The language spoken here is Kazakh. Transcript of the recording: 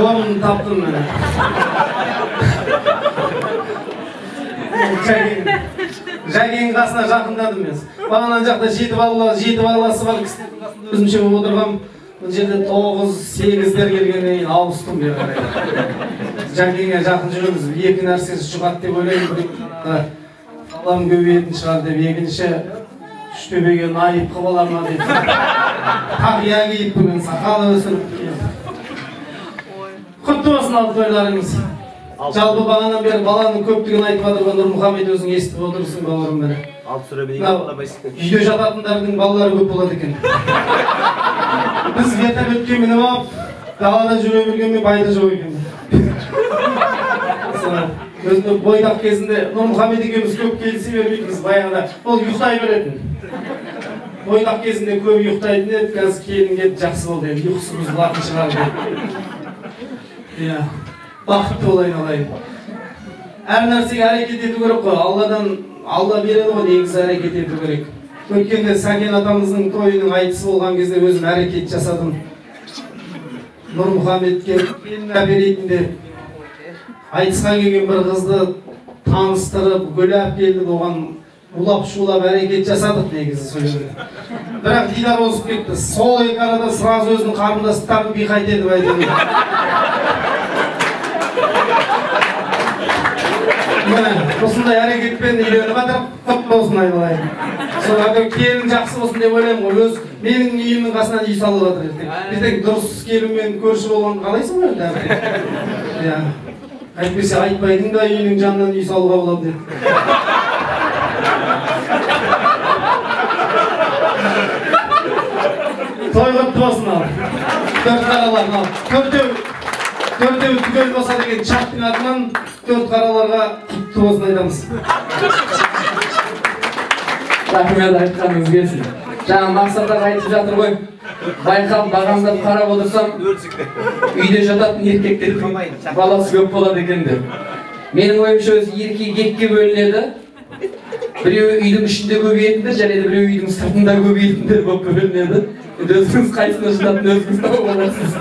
Oğlum taptım ben. Жайгенің қасына жақындаdım мен. Бағанан жақта жеті баласы бар кісілердің қасында өзімше болып отырғам. Бұл жерде 9-8-дер келгеннен кейін ауыстым бері қарай. Жайгенге жақын жүреміз. Екі нәрсесі шығады деп ойлаймын. Балам көбейетін шығар деп, екінші үштөбеге найып қып ала ма деп. Тақия киіп бүгін сақалы өсіріп. Құтты болсын алып тойларыңыз. Жалпы бағанан бері баланың көптігін айтып жатырған Нұрмұхамед өзің естіп отырсың бауырым мені. Алып сүре бейген боламайсың. Үйде жататындардың балалары көп болады екен. Біз вертолетке мініп алып, далада жүре бергенмен байды жоқ екен. Өзінің бойдақ кезінде Нұрмұхамед екеуміз көп келісе бермейтінбіз баяғыда. Ол ұйықтай беретін. Бойдақ кезінде көп ұйықтайтын еді, қазір келін кетіп жақсы болды енді. Ұйқысы бұзылатын шығар деді. Бақытты болайын алайын. Әр нәрсеге әрекет ету керек қой. Алла береді ғой, негізі әрекет ету керек. Өткенде Сәкен атамыздың тойының айтысы болған кезде өзім әрекет жасадым. Нұрмұхамедке келін әперетін деп айтысқа келген бір қызды таныстырып, гүл әпкелдік, оған улап-шулап әрекет жасадық негізі сөйлеуде. Бірақ дидар озып кетті. Сол екі арада сразу өзінің қарындастарын биқайт етіп айтады. Осындай әрекетпен үйленіп жатыр, құтты болсын айналайын. Сол келін жақсы болсын деп ойлаймын ғой, өз менің үйімнің қасынан үй салып жатыр ертең. Ертең дұрыс келінмен көрші болғанды қалайсың ғой енді? Әйтпесе айтпайдың да үйінің жанынан үй салуға болады деді. Той құтты болсын ал. Төрт қараларын ал. Төртеу түгел болса деген чаттың атынан төрт қараларға құтты болсын айтамыз. Рахмет, айтқаныңыз келсін. Жаңа мақсаттар айтып жатыр ғой. Байқап, бағамдап қарап отырсам, үйде жататын еркектердің баласы көп болады екен деп. Менің ойымша өзі еркек екіге бөлінеді. Біреуі үйдің ішінде көбейетіндер, және де біреуі үйдің сыртында көбейетіндер болып бөлінеді. Өзіңіз қайсына жататын өзіңіз тауып аласыз.